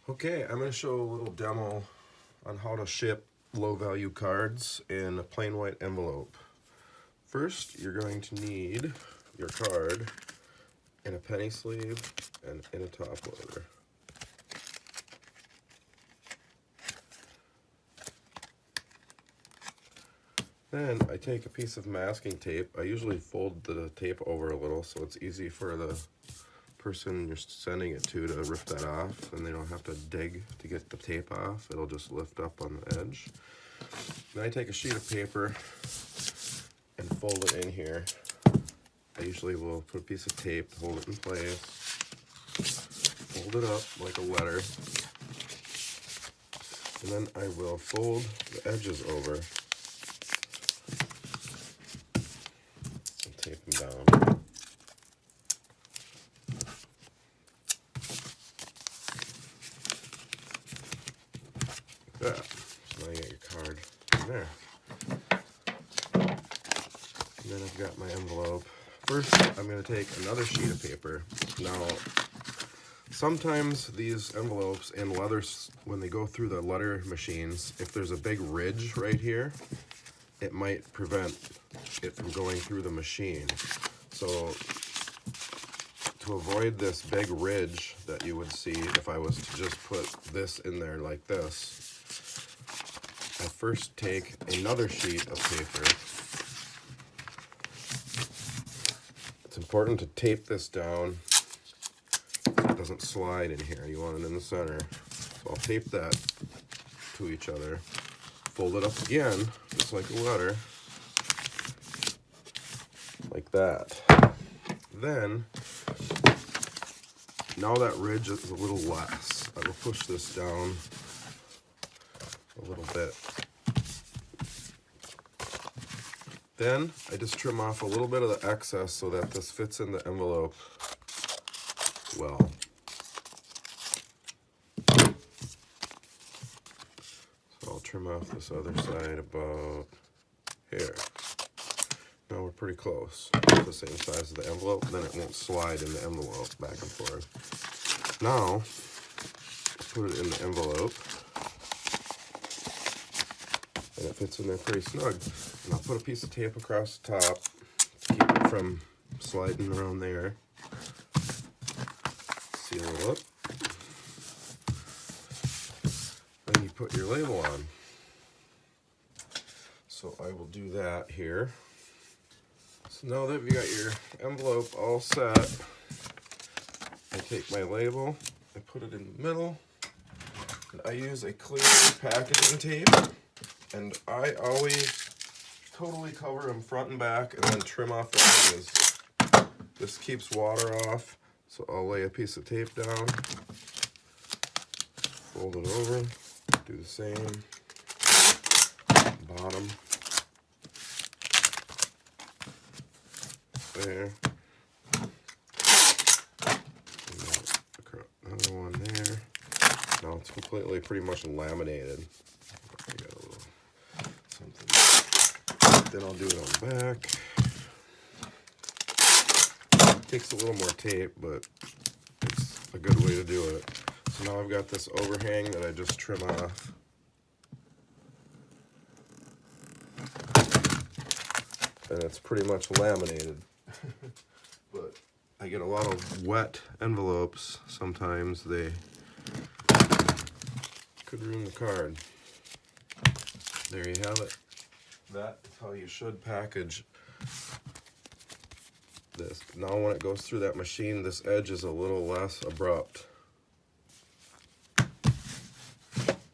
Okay, I'm going to show a little demo on how to ship low value cards in a plain white envelope. First, you're going to need your card in a penny sleeve and in a top loader. Then I take a piece of masking tape. I usually fold the tape over a little so it's easy for the person you're sending it to rip that off, and they don't have to dig to get the tape off. It'll just lift up on the edge. Then I take a sheet of paper and fold it in here. I usually will put a piece of tape to hold it in place, fold it up like a letter, and then I will fold the edges over and tape them down. Like that. So now you get your card in there. And then I've got my envelope. First, I'm going to take another sheet of paper. Now, sometimes these envelopes and leathers, when they go through the letter machines, if there's a big ridge right here, it might prevent it from going through the machine. So, to avoid this big ridge that you would see if I was to just put this in there like this, I first take another sheet of paper. It's important to tape this down so it doesn't slide in here. You want it in the center. So I'll tape that to each other. Fold it up again, just like a letter. Like that. Then, now that ridge is a little less, I will push this down a little bit. Then I just trim off a little bit of the excess so that this fits in the envelope well. So I'll trim off this other side about here. Now we're pretty close. It's the same size as the envelope, then it won't slide in the envelope back and forth. Now, put it in the envelope. And it fits in there pretty snug. And I'll put a piece of tape across the top to keep it from sliding around there. Seal it up. Then you put your label on. So I will do that here. So now that you got your envelope all set, I take my label, I put it in the middle, and I use a clear packaging tape, and I always totally cover them front and back and then trim off the edges. This keeps water off, so I'll lay a piece of tape down, fold it over, do the same, bottom. There. Another one there. Now it's completely pretty much laminated. I got a little something. Then I'll do it on the back. It takes a little more tape, but it's a good way to do it. So now I've got this overhang that I just trim off. And it's pretty much laminated. But I get a lot of wet envelopes. Sometimes they could ruin the card. There you have it. That is how you should package this. Now when it goes through that machine, this edge is a little less abrupt.